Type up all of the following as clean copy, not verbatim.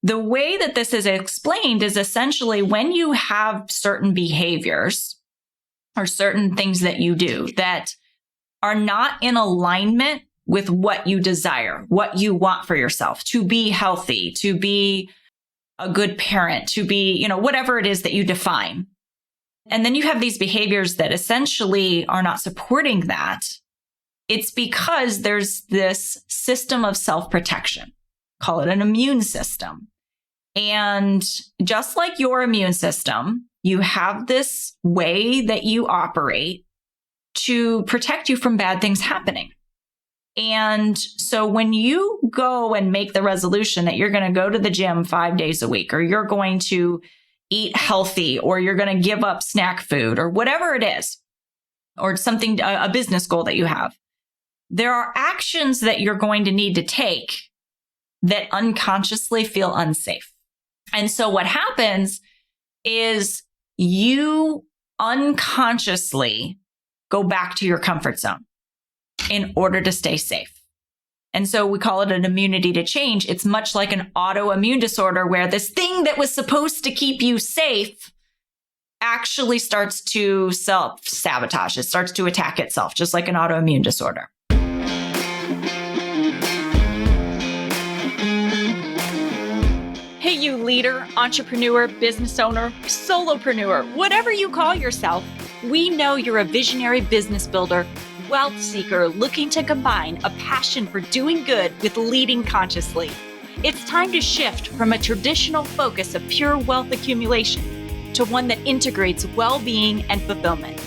The way that this is explained is essentially when you have certain behaviors or certain things that you do that are not in alignment with what you desire, what you want for yourself, to be healthy, to be a good parent, to be, whatever it is that you define. And then you have these behaviors that essentially are not supporting that. It's because there's this system of self-protection. Call it an immune system. And just like your immune system, you have this way that you operate to protect you from bad things happening. And so when you go and make the resolution that you're going to go to the gym 5 days a week, or you're going to eat healthy, or you're going to give up snack food, or whatever it is, or something, a business goal that you have, there are actions that you're going to need to take that unconsciously feel unsafe. And so what happens is you unconsciously go back to your comfort zone in order to stay safe. And so we call it an immunity to change. It's much like an autoimmune disorder where this thing that was supposed to keep you safe actually starts to self-sabotage. It starts to attack itself, just like an autoimmune disorder. Hey, you leader, entrepreneur, business owner, solopreneur, whatever you call yourself, we know you're a visionary business builder, wealth seeker looking to combine a passion for doing good with leading consciously. It's time to shift from a traditional focus of pure wealth accumulation to one that integrates well-being and fulfillment.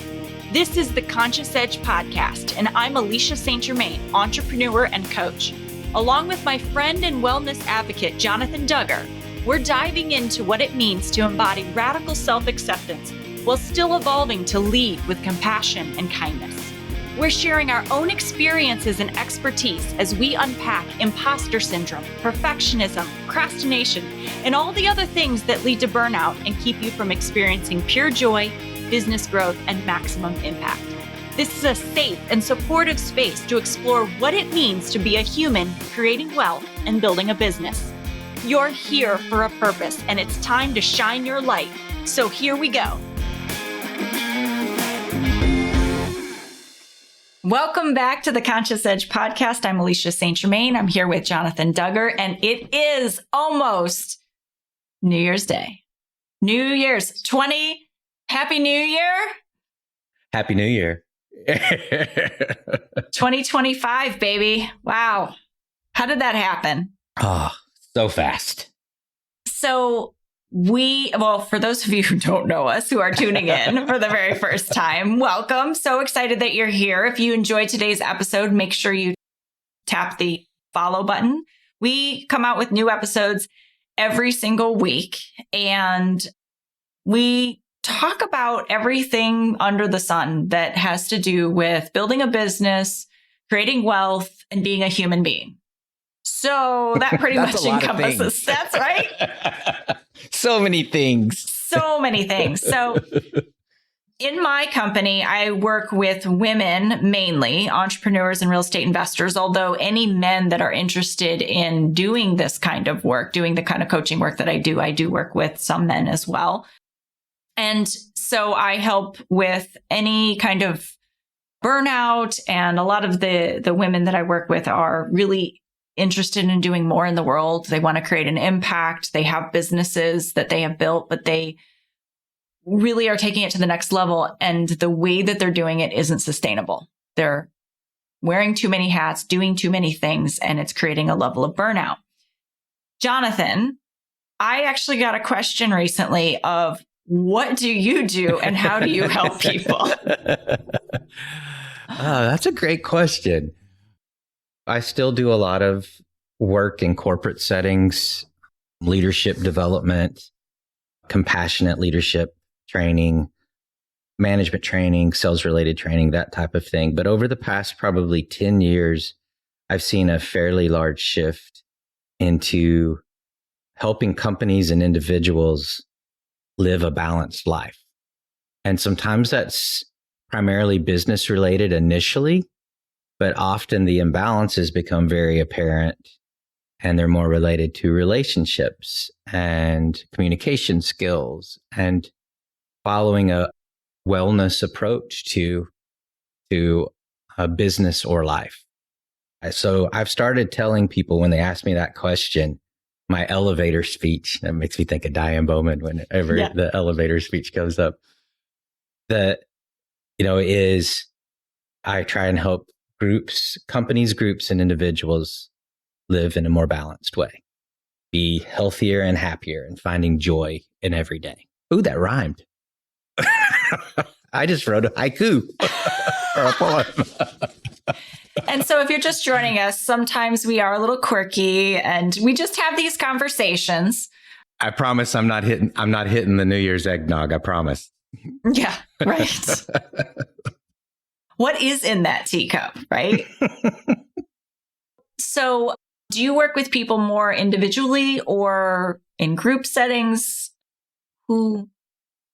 This is the Conscious Edge podcast, and I'm Alecia St. Germain, entrepreneur and coach. Along with my friend and wellness advocate, Jonathan Duggar, we're diving into what it means to embody radical self-acceptance while still evolving to lead with compassion and kindness. We're sharing our own experiences and expertise as we unpack imposter syndrome, perfectionism, procrastination, and all the other things that lead to burnout and keep you from experiencing pure joy, business growth, and maximum impact. This is a safe and supportive space to explore what it means to be a human creating wealth and building a business. You're here for a purpose, and it's time to shine your light. So here we go. Welcome back to the Conscious Edge podcast. I'm Alecia St. Germain. I'm here with Jonathan Duggar, and it is almost New Year's Day. New Year's 20. Happy New Year. Happy New Year. 2025, baby. Wow. How did that happen? Oh, so fast. So for those of you who don't know us, who are tuning in for the very first time, welcome. So excited that you're here. If you enjoyed today's episode, make sure you tap the follow button. We come out with new episodes every single week, and we talk about everything under the sun that has to do with building a business, creating wealth, and being a human being. So that pretty much encompasses. That's right. So many things. So many things. So in my company, I work with women, mainly entrepreneurs and real estate investors, although any men that are interested in doing this kind of work, doing the kind of coaching work that I do work with some men as well. And so I help with any kind of burnout, and a lot of the women that I work with are really interested in doing more in the world. They want to create an impact. They have businesses that they have built, but they really are taking it to the next level. And the way that they're doing it isn't sustainable. They're wearing too many hats, doing too many things, and it's creating a level of burnout. Jonathan, I actually got a question recently of, what do you do and how do you help people? That's a great question. I still do a lot of work in corporate settings, leadership development, compassionate leadership training, management training, sales-related training, that type of thing. But over the past probably 10 years, I've seen a fairly large shift into helping companies and individuals live a balanced life. And sometimes that's primarily business related initially, but often the imbalances become very apparent and they're more related to relationships and communication skills and following a wellness approach to a business or life. So I've started telling people when they ask me that question, my elevator speech, that makes me think of Diane Bowman whenever the elevator speech comes up, that, is I try and help companies, groups, and individuals live in a more balanced way, be healthier and happier, and finding joy in every day. Ooh, that rhymed. I just wrote a haiku or a poem. And so if you're just joining us, sometimes we are a little quirky and we just have these conversations. I promise I'm not hitting the New Year's eggnog. I promise. Yeah, right. What is in that teacup, right? So do you work with people more individually or in group settings? Who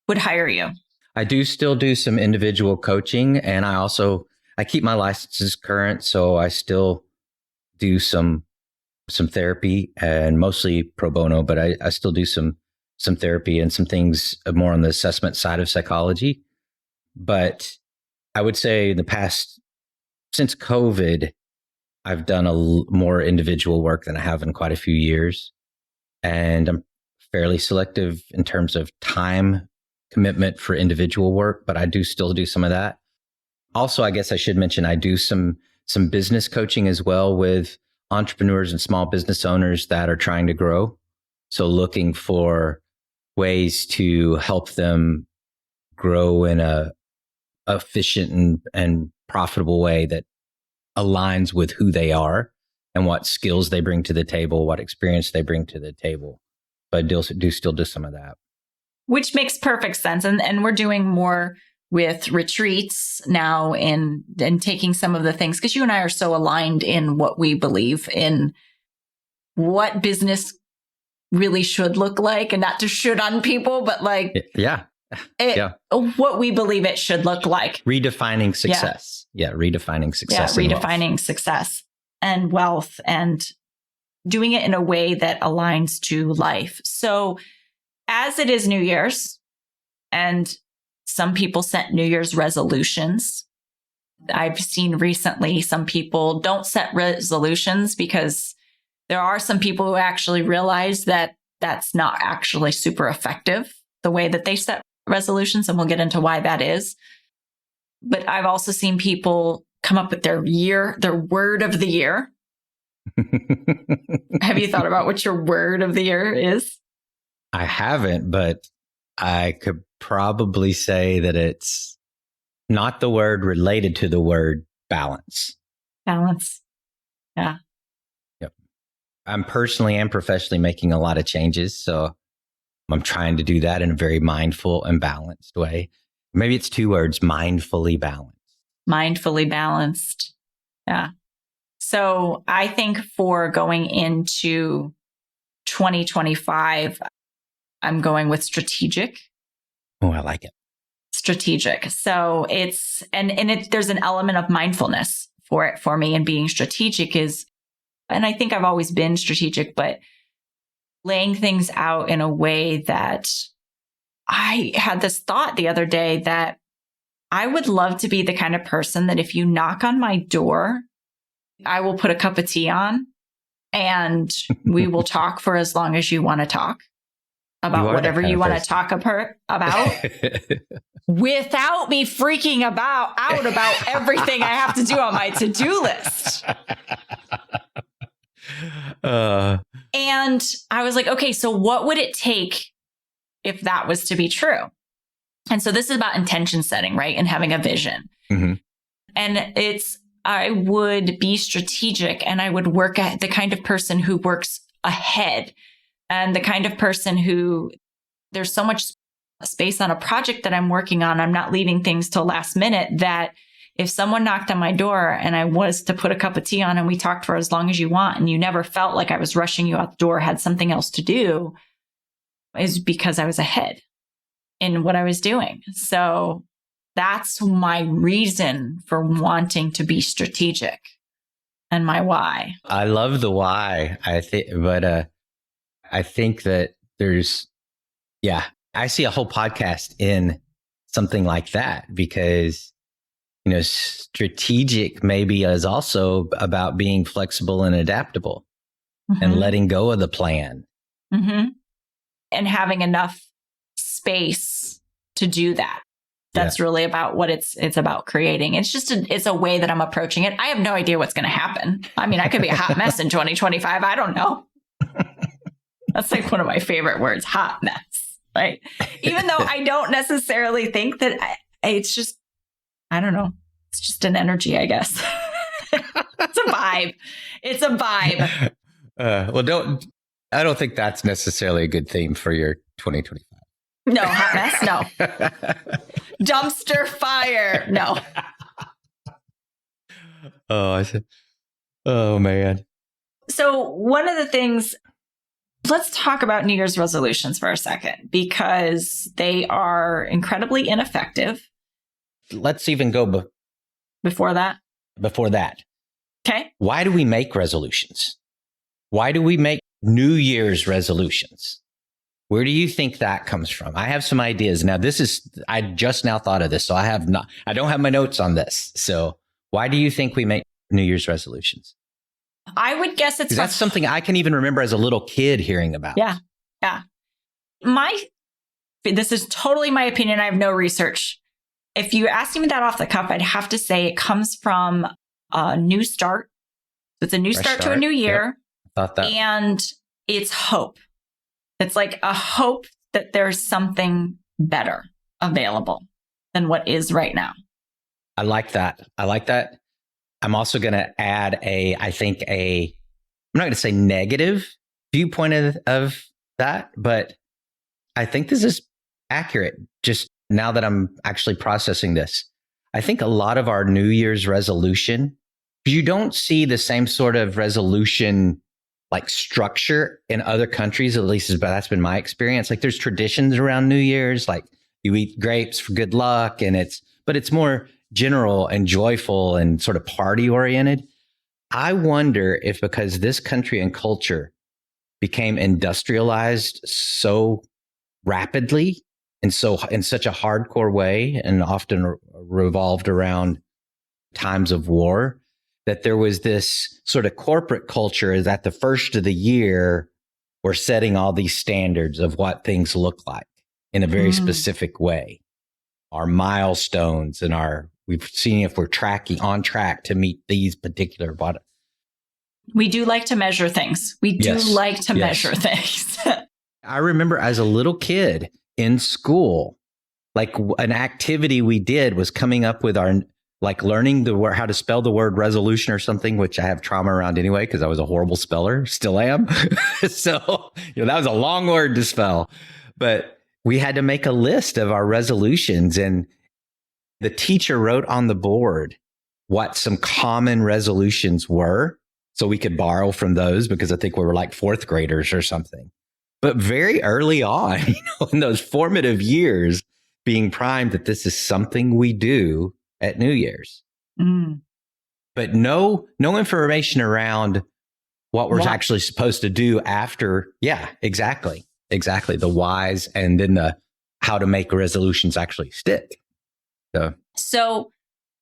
would hire you? I do still do some individual coaching, and I keep my licenses current, so I still do some therapy, and mostly pro bono, but I still do some therapy and some things more on the assessment side of psychology. But I would say since COVID, I've done more individual work than I have in quite a few years. And I'm fairly selective in terms of time commitment for individual work, but I do still do some of that. Also, I guess I should mention, I do some business coaching as well with entrepreneurs and small business owners that are trying to grow. So looking for ways to help them grow in a efficient and profitable way that aligns with who they are and what skills they bring to the table, what experience they bring to the table. But I do still do some of that. Which makes perfect sense. And we're doing more with retreats now and taking some of the things, because you and I are so aligned in what we believe in what business really should look like, and not to should on people, but like, what we believe it should look like. Redefining success. Yeah. Redefining success. Yeah. Redefining success and wealth, and doing it in a way that aligns to life. So as it is New Year's, and some people set New Year's resolutions. I've seen recently some people don't set resolutions because there are some people who actually realize that that's not actually super effective, the way that they set resolutions. And we'll get into why that is. But I've also seen people come up with their word of the year. Have you thought about what your word of the year is? I haven't, but I could probably say that it's not the word related to the word balance. Balance. Yeah. Yep. I'm personally and professionally making a lot of changes. So I'm trying to do that in a very mindful and balanced way. Maybe it's 2 words, mindfully balanced. Mindfully balanced. Yeah. So I think for going into 2025, I'm going with strategic. Oh, I like it. Strategic. So it's, there's an element of mindfulness for it for me. And being strategic is, and I think I've always been strategic, but laying things out in a way that I had this thought the other day that I would love to be the kind of person that if you knock on my door, I will put a cup of tea on and we will talk for as long as you want to talk about whatever you want to talk about without me freaking out about everything I have to do on my to-do list. And I was like, okay, so what would it take if that was to be true? And so this is about intention setting, right? And having a vision. Mm-hmm. And I would be strategic, and I would work at the kind of person who works ahead, and the kind of person who there's so much space on a project that I'm working on. I'm not leaving things till last minute, that if someone knocked on my door and I was to put a cup of tea on and we talked for as long as you want, and you never felt like I was rushing you out the door, had something else to do, is because I was ahead in what I was doing. So that's my reason for wanting to be strategic. and my why. I love the why. I think that I see a whole podcast in something like that because, strategic maybe is also about being flexible and adaptable and letting go of the plan. Mm-hmm. And having enough space to do that. That's really about what it's about creating. It's a way that I'm approaching it. I have no idea what's going to happen. I mean, I could be a hot mess in 2025. I don't know. That's like one of my favorite words, hot mess. Right. Even though I don't necessarily think that it's just, I don't know. It's just an energy, I guess. It's a vibe. It's a vibe. I don't think that's necessarily a good theme for your 2025. No, hot mess. No. Dumpster fire. No. Oh, man. So one of the things, let's talk about New Year's resolutions for a second, because they are incredibly ineffective. Let's even go before that. Okay. Why do we make resolutions? Why do we make New Year's resolutions? Where do you think that comes from? I have some ideas. Now, I just now thought of this, so I don't have my notes on this. So why do you think we make New Year's resolutions? I would guess that's something I can even remember as a little kid hearing about. Yeah. Yeah. This is totally my opinion. I have no research. If you asked me that off the cuff, I'd have to say it comes from a new start. It's a new start to a new year. Yep. I thought that. And it's hope. It's like a hope that there's something better available than what is right now. I like that. I'm also going to add I'm not going to say negative viewpoint of that, but I think this is accurate. Just now that I'm actually processing this, I think a lot of our New Year's resolution, you don't see the same sort of resolution like structure in other countries, at least that's been my experience. Like there's traditions around New Year's, like you eat grapes for good luck, but it's more general and joyful and sort of party oriented. I wonder if because this country and culture became industrialized so rapidly and so in such a hardcore way and often revolved around times of war, that there was this sort of corporate culture is at the first of the year, we're setting all these standards of what things look like in a very specific way. Our milestones and we've seen if we're on track to meet these particular bottom. We do like to measure things. Measure things. I remember as a little kid in school, like an activity we did was coming up with learning how to spell the word resolution or something, which I have trauma around anyway, because I was a horrible speller, still am. So, that was a long word to spell, but we had to make a list of our resolutions, and the teacher wrote on the board what some common resolutions were so we could borrow from those, because I think we were like fourth graders or something. But very early on, in those formative years, being primed that this is something we do at New Year's, but no information around what we're actually supposed to do after. Yeah, exactly. The whys, and then the how to make resolutions actually stick. So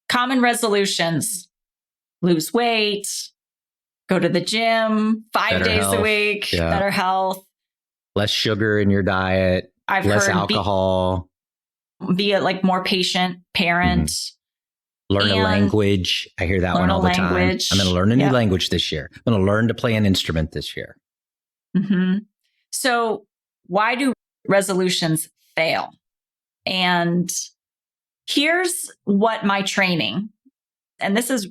common resolutions: lose weight, go to the gym 5 days a week, better health, less sugar in your diet, less alcohol, be a more patient parent. Learn a language. I hear that one all the time. I'm going to learn a new language this year. I'm going to learn to play an instrument this year. Mm-hmm. So why do resolutions fail? And here's what my training, and this is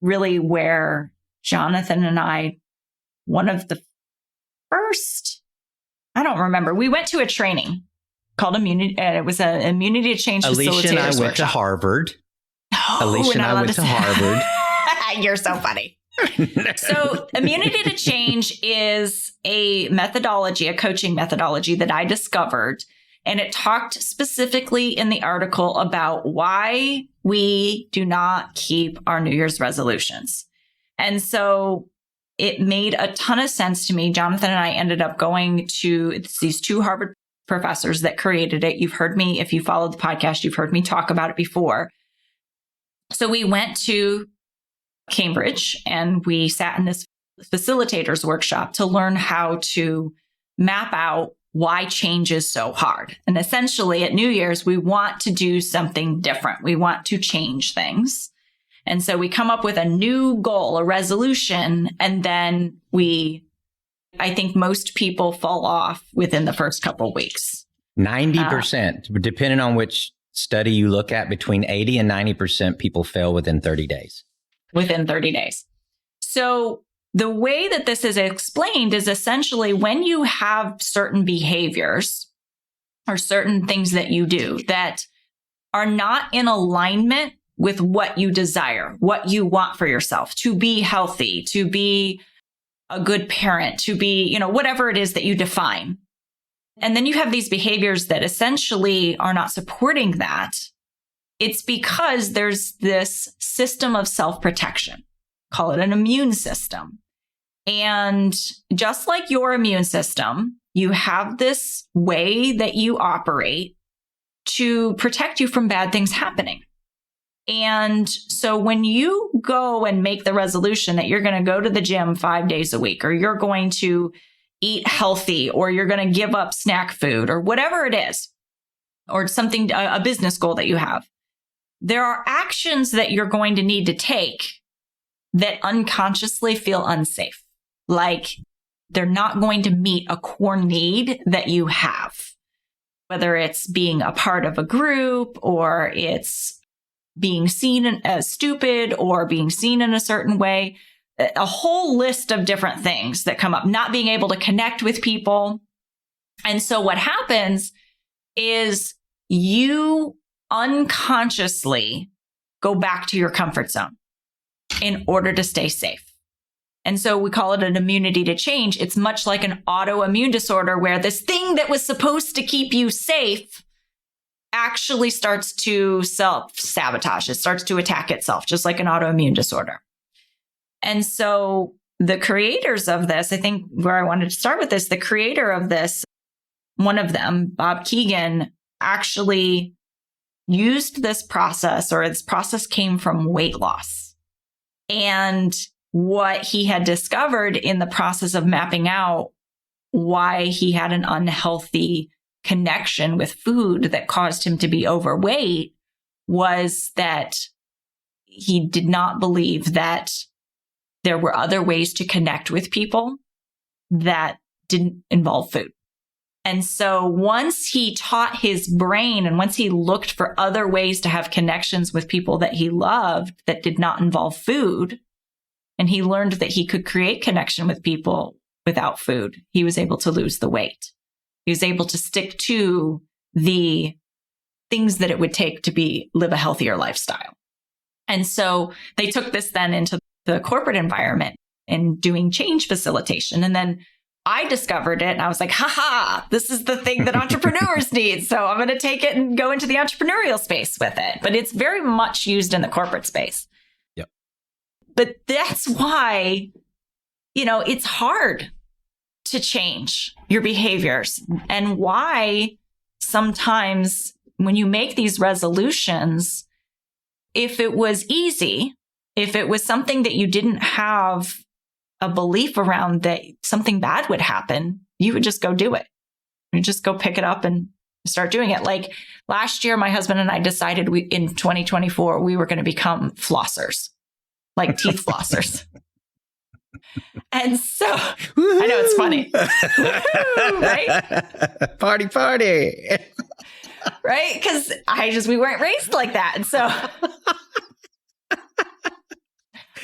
really where Jonathan and I, one of the first, I don't remember, we went to a training called Immunity. It was an Immunity to Change Facilitators Alecia and I went to Harvard. Alecia and I went to Harvard. You're so funny. So Immunity to Change is a methodology, a coaching methodology that I discovered. And it talked specifically in the article about why we do not keep our New Year's resolutions. And so it made a ton of sense to me. Jonathan and I ended up going to these two Harvard professors that created it. You've heard me, if you followed the podcast, you've heard me talk about it before. So we went to Cambridge and we sat in this facilitators workshop to learn how to map out why change is so hard. And essentially at New Year's, we want to do something different. We want to change things. And so we come up with a new goal, a resolution, and then I think most people fall off within the first couple of weeks. 90%, depending on which study you look at, between 80 and 90% people fail within 30 days. Within 30 days. So the way that this is explained is essentially when you have certain behaviors or certain things that you do that are not in alignment with what you desire, what you want for yourself, to be healthy, to be a good parent, to be, whatever it is that you define. And then you have these behaviors that essentially are not supporting that. It's because there's this system of self-protection, call it an immune system. And just like your immune system, you have this way that you operate to protect you from bad things happening. And so when you go and make the resolution that you're going to go to the gym 5 days a week, or you're going to eat healthy, or you're going to give up snack food, or whatever it is, or something, a business goal that you have, there are actions that you're going to need to take that unconsciously feel unsafe. Like they're not going to meet a core need that you have, whether it's being a part of a group, or it's being seen as stupid, or being seen in a certain way, a whole list of different things that come up, not being able to connect with people. And so what happens is you unconsciously go back to your comfort zone in order to stay safe. And so we call it an immunity to change. It's much like an autoimmune disorder where this thing that was supposed to keep you safe actually starts to self-sabotage. It starts to attack itself, just like an autoimmune disorder. And so the creators of this, I think where I wanted to start with this, the creator of this, one of them, Bob Keegan, actually used this process, or this process came from weight loss. And what he had discovered in the process of mapping out why he had an unhealthy connection with food that caused him to be overweight was that he did not believe that there were other ways to connect with people that didn't involve food. And so once he taught his brain, and once he looked for other ways to have connections with people that he loved that did not involve food, and he learned that he could create connection with people without food, he was able to lose the weight. He was able to stick to the things that it would take to live a healthier lifestyle. And so they took this then into the corporate environment and doing change facilitation. And then I discovered it and I was like, this is the thing that entrepreneurs need. So I'm going to take it and go into the entrepreneurial space with it. But it's very much used in the corporate space. Yep. But that's why, it's hard to change your behaviors, and why sometimes when you make these resolutions, if it was easy, if it was something that you didn't have a belief around that something bad would happen, you would just go do it. You just go pick it up and start doing it. Like last year, my husband and I decided in 2024, we were going to become flossers, like teeth flossers. And so I know it's funny, right? Party. Right? Because we weren't raised like that. And so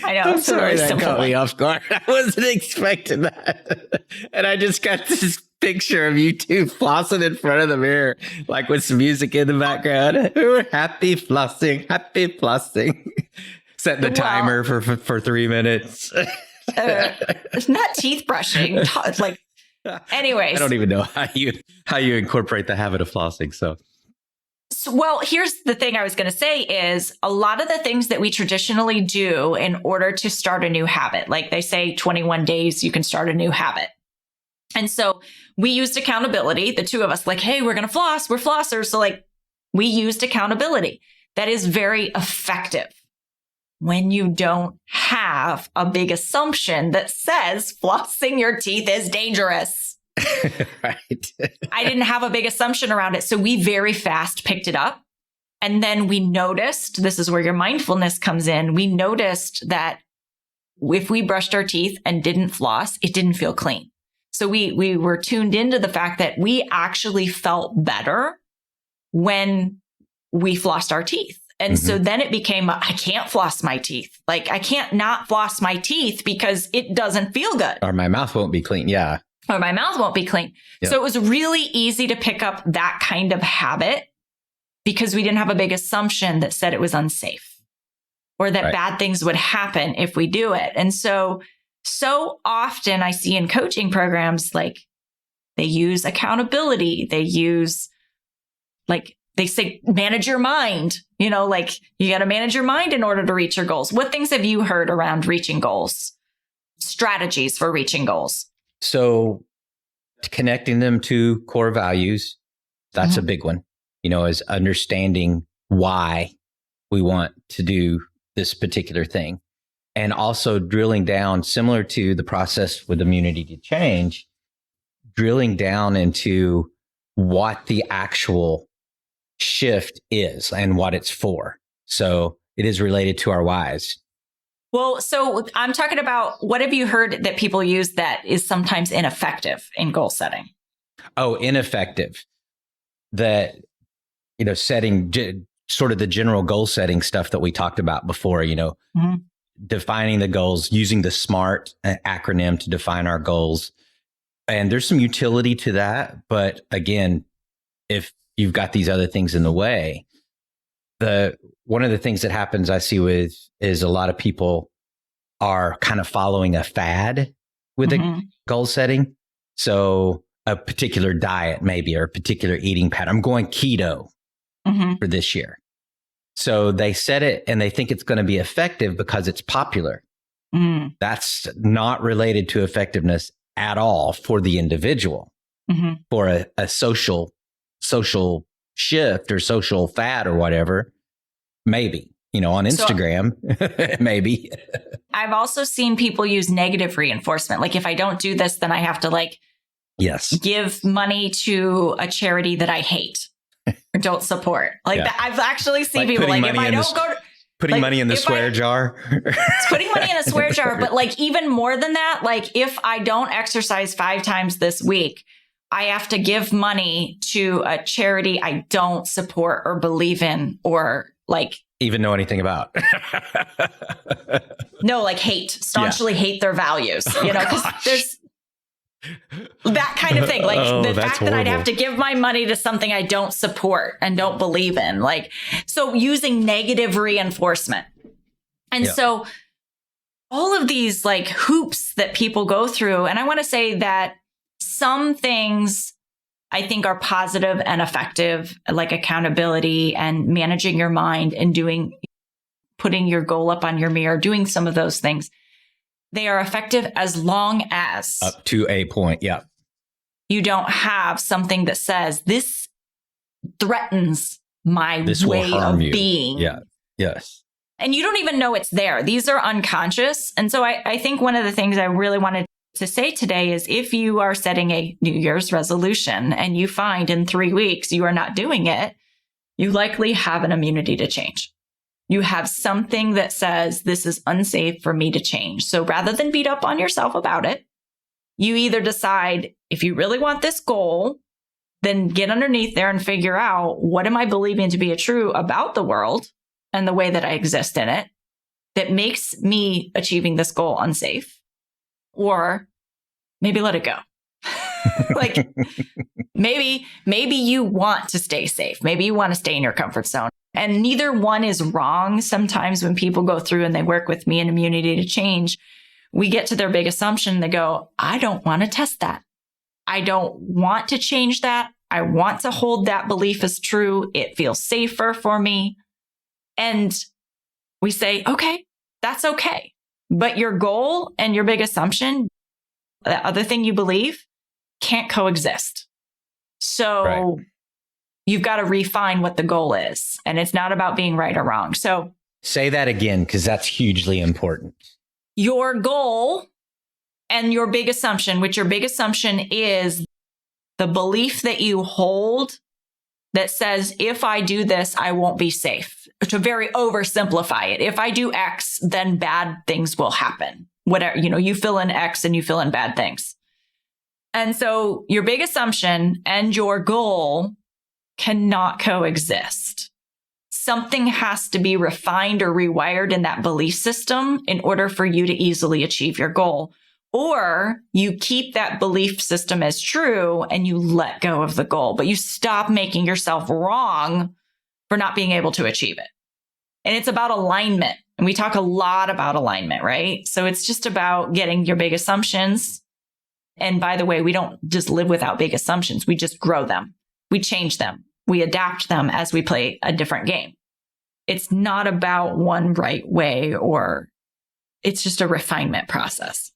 I know. I'm sorry, really that simple caught me off guard. I wasn't expecting that. And I just got this picture of you two flossing in front of the mirror, like with some music in the background. We're happy flossing. Set the timer for 3 minutes. It's not teeth brushing. It's like, anyways. I don't even know how you incorporate the habit of flossing. So Well, here's the thing I was going to say is a lot of the things that we traditionally do in order to start a new habit, like they say 21 days, you can start a new habit. And so we used accountability, the two of us, like, hey, we're going to floss. We're flossers. So like we used accountability. That is very effective when you don't have a big assumption that says flossing your teeth is dangerous. Right. I didn't have a big assumption around it. So we very fast picked it up. And then we noticed, this is where your mindfulness comes in. We noticed that if we brushed our teeth and didn't floss, it didn't feel clean. So we were tuned into the fact that we actually felt better when we flossed our teeth. And so then it became, I can't floss my teeth. Like I can't not floss my teeth because it doesn't feel good. Or my mouth won't be clean. Yeah. Or my mouth won't be clean. Yep. So it was really easy to pick up that kind of habit because we didn't have a big assumption that said it was unsafe or that bad things would happen if we do it. And so often I see in coaching programs, like they use accountability. They use like, they say, manage your mind, like you got to manage your mind in order to reach your goals. What things have you heard around reaching goals? Strategies for reaching goals? So connecting them to core values, that's a big one, is understanding why we want to do this particular thing. And also drilling down, similar to the process with immunity to change, drilling down into what the actual shift is and what it's for. So it is related to our whys. Well, so I'm talking about what have you heard that people use that is sometimes ineffective in goal setting? Oh, ineffective. That, setting sort of the general goal setting stuff that we talked about before, defining the goals, using the SMART acronym to define our goals. And there's some utility to that. But again, if you've got these other things in the way, one of the things that happens I see is a lot of people are kind of following a fad with the goal setting. So a particular diet maybe, or a particular eating pattern. I'm going keto for this year. So they set it and they think it's going to be effective because it's popular. That's not related to effectiveness at all for the individual. For a social shift or social fad or whatever, maybe, on Instagram, so, maybe. I've also seen people use negative reinforcement. Like if I don't do this, then I have to give money to a charity that I hate or don't support. That, I've actually seen people if I don't go to putting money in the swear jar. It's putting money in a swear jar. But even more than that, if I don't exercise 5 times this week, I have to give money to a charity I don't support or believe in or even know anything about. No, staunchly hate their values, because there's that kind of thing. The fact that I'd have to give my money to something I don't support and don't believe in, so using negative reinforcement. And so all of these hoops that people go through, and I want to say that some things I think are positive and effective, like accountability and managing your mind and putting your goal up on your mirror, doing some of those things. They are effective as long as up to a point. Yeah. You don't have something that says this threatens my way of being. Yeah. Yes. And you don't even know it's there. These are unconscious. And so I think one of the things I really wanted to say today is if you are setting a New Year's resolution and you find in 3 weeks you are not doing it, you likely have an immunity to change. You have something that says this is unsafe for me to change. So rather than beat up on yourself about it, you either decide if you really want this goal, then get underneath there and figure out what am I believing to be true about the world and the way that I exist in it that makes me achieving this goal unsafe. Or maybe let it go. Maybe you want to stay safe. Maybe you want to stay in your comfort zone. And neither one is wrong. Sometimes when people go through and they work with me in immunity to change, we get to their big assumption. They go, I don't want to test that. I don't want to change that. I want to hold that belief as true. It feels safer for me. And we say, okay, that's okay. But your goal and your big assumption, the other thing you believe, can't coexist. So you've got to refine what the goal is. And it's not about being right or wrong. So say that again, because that's hugely important. Your goal and your big assumption, which your big assumption is the belief that you hold that says, if I do this, I won't be safe. To very oversimplify it. If I do X, then bad things will happen. Whatever, you fill in X and you fill in bad things. And so your big assumption and your goal cannot coexist. Something has to be refined or rewired in that belief system in order for you to easily achieve your goal. Or you keep that belief system as true and you let go of the goal, but you stop making yourself wrong for not being able to achieve it. And it's about alignment. And we talk a lot about alignment, right? So it's just about getting your big assumptions. And by the way, we don't just live without big assumptions. We just grow them. We change them. We adapt them as we play a different game. It's not about one right way, or it's just a refinement process.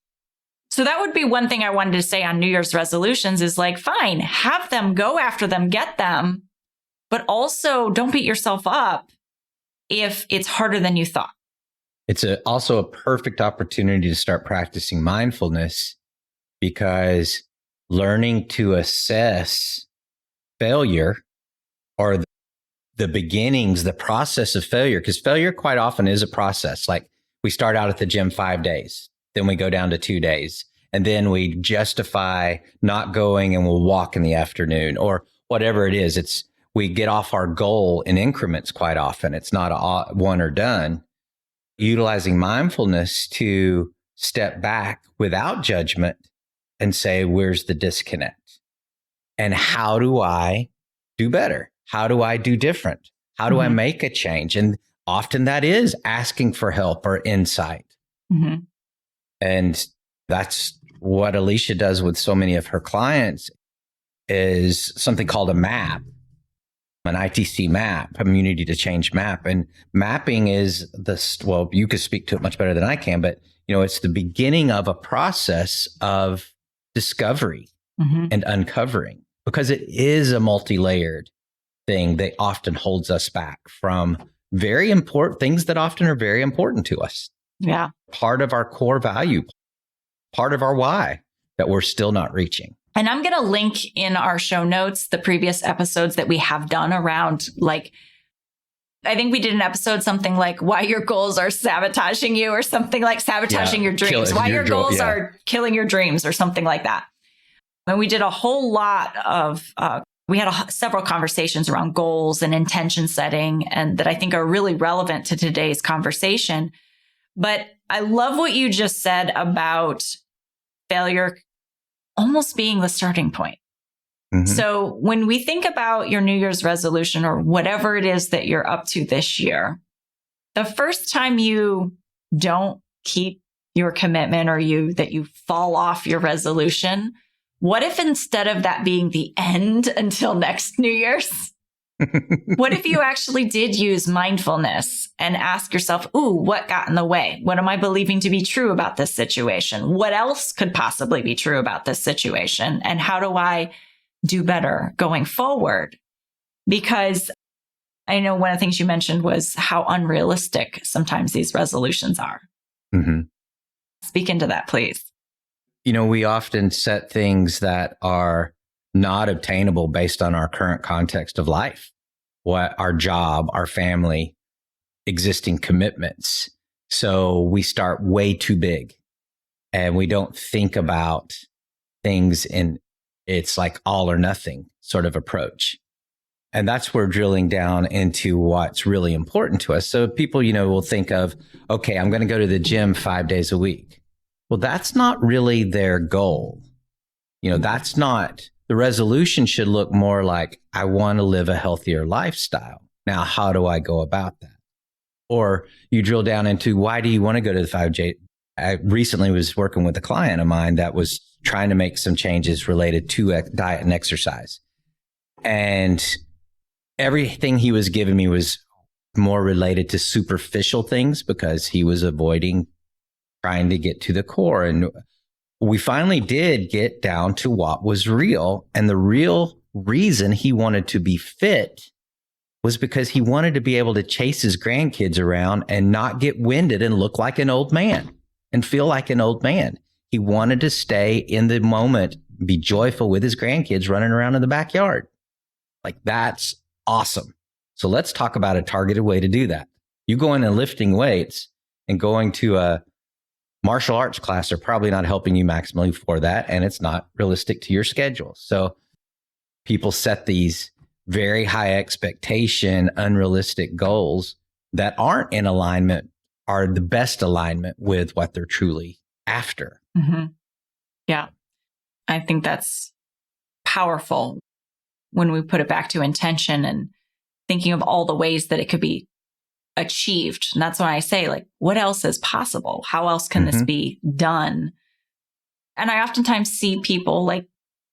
So that would be one thing I wanted to say on New Year's resolutions is like, fine, have them, go after them, get them, but also don't beat yourself up if it's harder than you thought. It's also a perfect opportunity to start practicing mindfulness, because learning to assess failure or the beginnings, the process of failure, because failure quite often is a process. Like we start out at the gym 5 days, then we go down to 2 days, and then we justify not going and we'll walk in the afternoon or whatever it is. We get off our goal in increments quite often. It's not a one or done. Utilizing mindfulness to step back without judgment and say, where's the disconnect? And how do I do better? How do I do different? How do I make a change? And often that is asking for help or insight. Mm-hmm. And that's what Alecia does with so many of her clients, is something called a map. An ITC map, immunity to change map. And mapping is you could speak to it much better than I can, but it's the beginning of a process of discovery and uncovering, because it is a multi-layered thing that often holds us back from very important things that often are very important to us. Yeah. Part of our core value, part of our why that we're still not reaching. And I'm going to link in our show notes the previous episodes that we have done around, like, I think we did an episode, something like why your goals are sabotaging you, or something like sabotaging your dreams, why your goals are killing your dreams, or something like that. And we did a whole lot of, we had several conversations around goals and intention setting, and that I think are really relevant to today's conversation. But I love what you just said about failure almost being the starting point. Mm-hmm. So when we think about your New Year's resolution or whatever it is that you're up to this year, the first time you don't keep your commitment, or that you fall off your resolution, what if instead of that being the end until next New Year's, what if you actually did use mindfulness and ask yourself, ooh, what got in the way? What am I believing to be true about this situation? What else could possibly be true about this situation? And how do I do better going forward? Because I know one of the things you mentioned was how unrealistic sometimes these resolutions are. Mm-hmm. Speak into that, please. We often set things that are not obtainable based on our current context of life, what our job, our family, existing commitments. So we start way too big, and we don't think about things it's like all or nothing sort of approach. And that's where drilling down into what's really important to us. So people, will think of, okay, I'm going to go to the gym 5 days a week. Well, that's not really their goal. That's not. The resolution should look more like, I want to live a healthier lifestyle. Now, how do I go about that? Or you drill down into, why do you want to go to the 5J? I recently was working with a client of mine that was trying to make some changes related to diet and exercise. And everything he was giving me was more related to superficial things because he was avoiding trying to get to the core. And we finally did get down to what was real. And the real reason he wanted to be fit was because he wanted to be able to chase his grandkids around and not get winded and look like an old man and feel like an old man. He wanted to stay in the moment, be joyful with his grandkids running around in the backyard. Like, that's awesome. So let's talk about a targeted way to do that. You going and lifting weights and going to a martial arts class are probably not helping you maximally for that. And it's not realistic to your schedule. So people set these very high expectation, unrealistic goals that aren't in alignment, are the best alignment with what they're truly after. Mm-hmm. Yeah. I think that's powerful when we put it back to intention and thinking of all the ways that it could be achieved. And that's when I say, like, what else is possible? How else can this be done? And I oftentimes see people, like,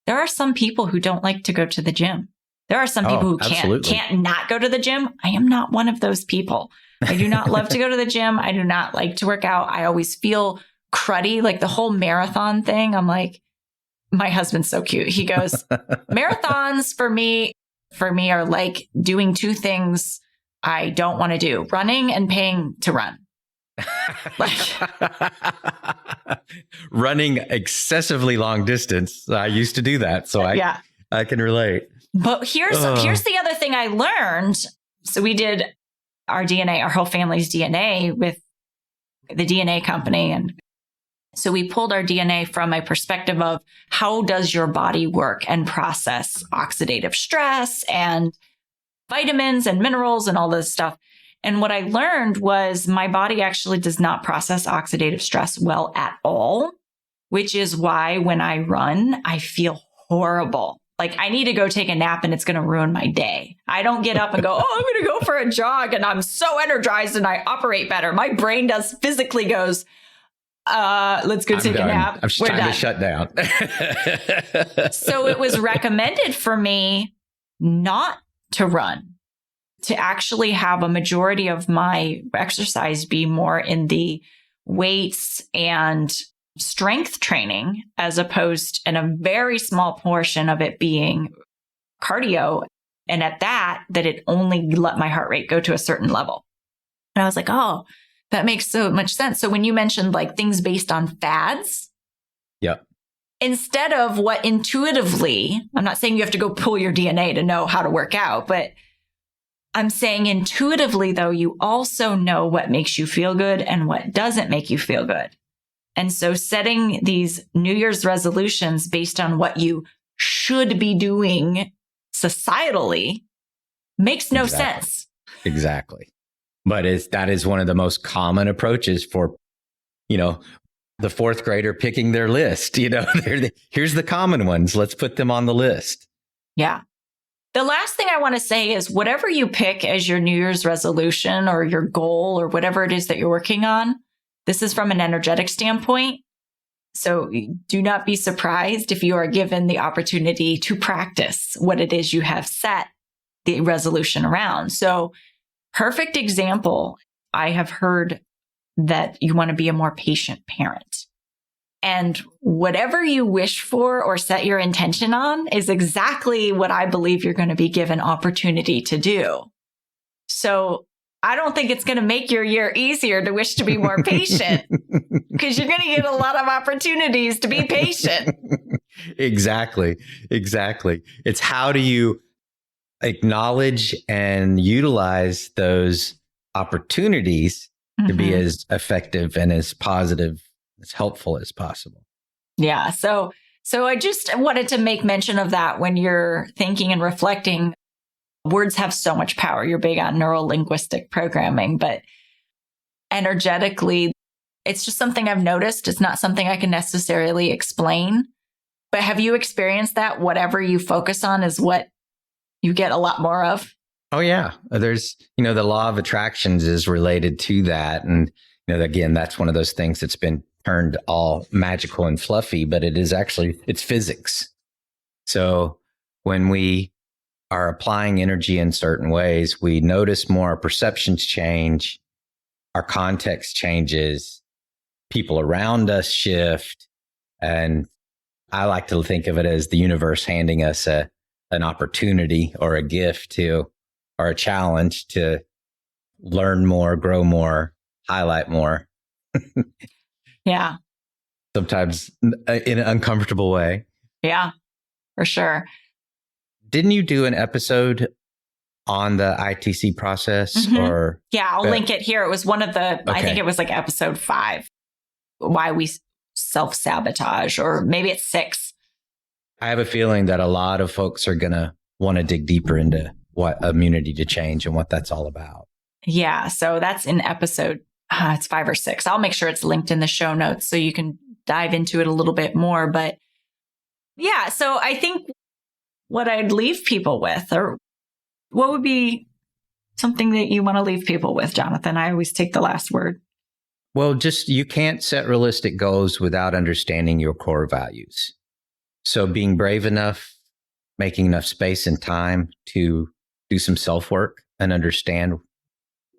there are some people who don't like to go to the gym. There are some people who can't not go to the gym. I am not one of those people. I do not love to go to the gym. I do not like to work out. I always feel cruddy, like the whole marathon thing. I'm like, my husband's so cute. He goes, marathons for me are like doing two things I don't want to do: running and paying to run. Running excessively long distance. I used to do that. So I can relate. But here's the other thing I learned. So we did our DNA, our whole family's DNA with the DNA company. And so we pulled our DNA from a perspective of how does your body work and process oxidative stress and vitamins and minerals and all this stuff. And what I learned was my body actually does not process oxidative stress well at all, which is why when I run, I feel horrible. Like, I need to go take a nap and it's going to ruin my day. I don't get up and go, oh, I'm going to go for a jog and I'm so energized and I operate better. My brain physically goes, let's go take a nap. I'm time to shut down. So it was recommended for me not to run, to actually have a majority of my exercise be more in the weights and strength training, as opposed in a very small portion of it being cardio. And at that it only let my heart rate go to a certain level. And I was like, oh, that makes so much sense. So when you mentioned like things based on fads, instead of what intuitively, I'm not saying you have to go pull your DNA to know how to work out, but I'm saying intuitively, though, you also know what makes you feel good and what doesn't make you feel good. And so setting these New Year's resolutions based on what you should be doing societally makes no sense. Exactly. But that is one of the most common approaches for, the fourth grader picking their list. Here's the common ones. Let's put them on the list. Yeah. The last thing I want to say is whatever you pick as your New Year's resolution or your goal or whatever it is that you're working on, this is from an energetic standpoint. So do not be surprised if you are given the opportunity to practice what it is you have set the resolution around. So perfect example, I have heard that you want to be a more patient parent. And whatever you wish for or set your intention on is exactly what I believe you're going to be given opportunity to do. So I don't think it's going to make your year easier to wish to be more patient, because you're going to get a lot of opportunities to be patient. Exactly. It's how do you acknowledge and utilize those opportunities to be as effective and as positive, as helpful as possible. Yeah. So I just wanted to make mention of that when you're thinking and reflecting. Words have so much power. You're big on neuro-linguistic programming, but energetically, it's just something I've noticed. It's not something I can necessarily explain. But have you experienced that? Whatever you focus on is what you get a lot more of? Oh, yeah. There's, the law of attractions is related to that. And, again, that's one of those things that's been turned all magical and fluffy, but it's physics. So when we are applying energy in certain ways, we notice more, our perceptions change, our context changes, people around us shift. And I like to think of it as the universe handing us an opportunity or a gift to, or a challenge to learn more, grow more, highlight more. Yeah. Sometimes in an uncomfortable way. Yeah, for sure. Didn't you do an episode on the ITC process or? Yeah, I'll link it here. It was one of the, I think it was like episode 5, why we self-sabotage, or maybe it's 6. I have a feeling that a lot of folks are going to want to dig deeper into what immunity to change and what that's all about. Yeah. So that's in episode, it's 5 or 6. I'll make sure it's linked in the show notes so you can dive into it a little bit more. But yeah, so I think what I'd leave people with, or what would be something that you want to leave people with, Jonathan? I always take the last word. Well, just you can't set realistic goals without understanding your core values. So being brave enough, making enough space and time to do some self-work and understand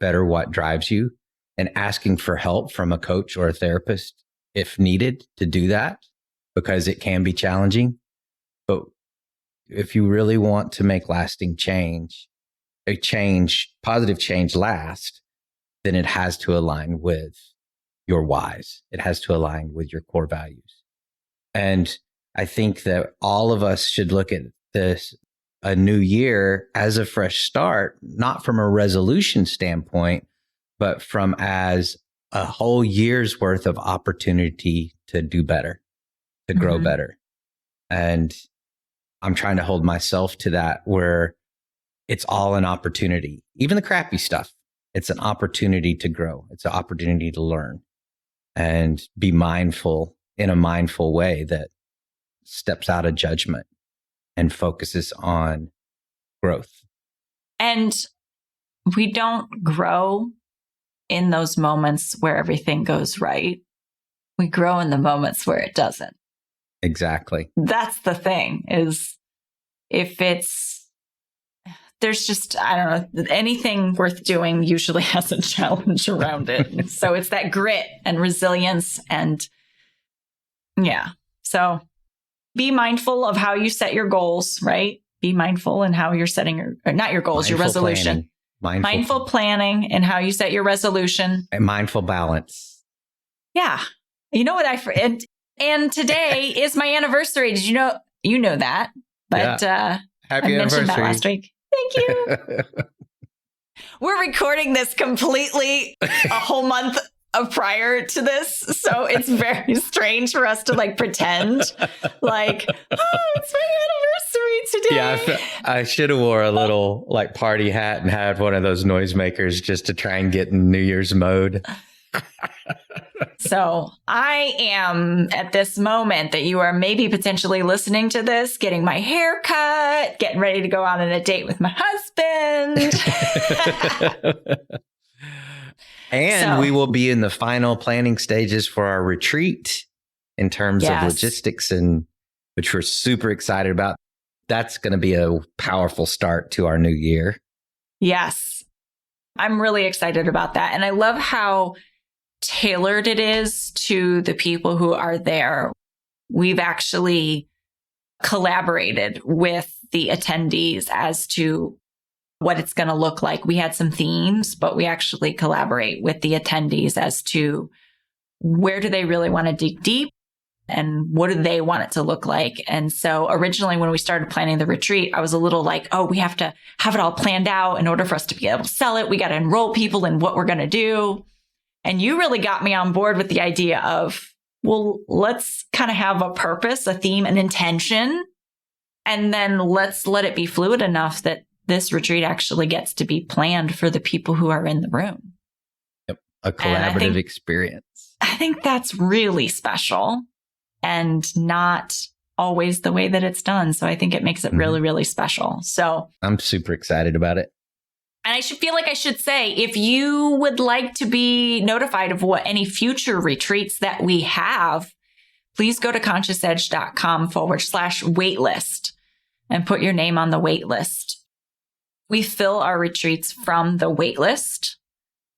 better what drives you, and asking for help from a coach or a therapist if needed to do that, because it can be challenging. But if you really want to make lasting change, positive change last, then it has to align with your whys. It has to align with your core values. And I think that all of us should look at this, a new year, as a fresh start, not from a resolution standpoint, but from as a whole year's worth of opportunity to do better, to grow better. And I'm trying to hold myself to that, where it's all an opportunity. Even the crappy stuff, it's an opportunity to grow. It's an opportunity to learn and be mindful in a mindful way that steps out of judgment and focuses on growth. And we don't grow in those moments where everything goes right. We grow in the moments where it doesn't. Exactly. That's the thing, is there's just, I don't know, anything worth doing usually has a challenge around it. So it's that grit and resilience. And yeah, so be mindful of how you set your goals, right? Be mindful in how you're setting not your goals, your resolution. Mindful planning and how you set your resolution. And mindful balance. Yeah. You know what and today is my anniversary. Did you know? You know that. But Happy I mentioned anniversary. that last week. Thank you. We're recording this completely a whole month prior to this. So it's very strange for us to pretend like, oh, it's my anniversary today. Yeah, I should have wore a little party hat and had one of those noisemakers just to try and get in New Year's mode. So I am at this moment that you are maybe potentially listening to this, getting my hair cut, getting ready to go out on a date with my husband. And we will be in the final planning stages for our retreat in terms of logistics, and which we're super excited about. That's going to be a powerful start to our new year. Yes. I'm really excited about that. And I love how tailored it is to the people who are there. We've actually collaborated with the attendees as to what it's going to look like. We had some themes, but we actually collaborate with the attendees as to where do they really want to dig deep and what do they want it to look like. And so originally when we started planning the retreat, I was a little like, oh, we have to have it all planned out in order for us to be able to sell it. We got to enroll people in what we're going to do. And you really got me on board with the idea of, well, let's kind of have a purpose, a theme, an intention, and then let's let it be fluid enough that this retreat actually gets to be planned for the people who are in the room. Yep. A collaborative experience. I think that's really special and not always the way that it's done. So I think it makes it really, really special. So I'm super excited about it. And I should feel like I should say, if you would like to be notified of what any future retreats that we have, please go to consciousedge.com/waitlist. and put your name on the wait list. We fill our retreats from the wait list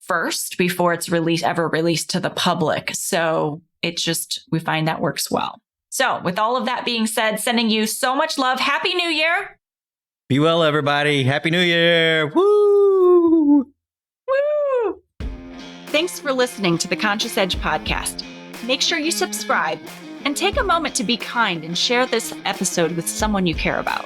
first before it's ever released to the public. So we find that works well. So with all of that being said, sending you so much love. Happy New Year. Be well, everybody. Happy New Year. Woo! Woo! Thanks for listening to the Conscious Edge podcast. Make sure you subscribe and take a moment to be kind and share this episode with someone you care about.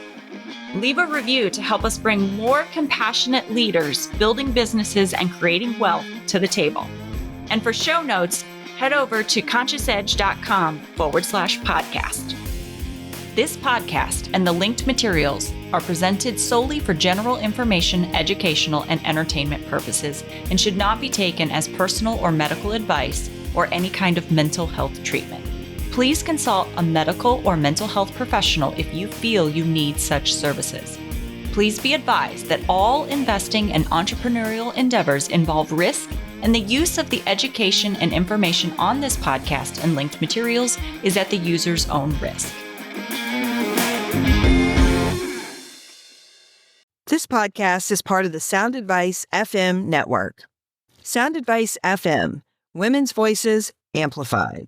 Leave a review to help us bring more compassionate leaders building businesses and creating wealth to the table. And for show notes, head over to consciousedge.com/podcast. This podcast and the linked materials are presented solely for general information, educational, and entertainment purposes and should not be taken as personal or medical advice or any kind of mental health treatment. Please consult a medical or mental health professional if you feel you need such services. Please be advised that all investing and entrepreneurial endeavors involve risk, and the use of the education and information on this podcast and linked materials is at the user's own risk. This podcast is part of the Sound Advice FM network. Sound Advice FM, women's voices amplified.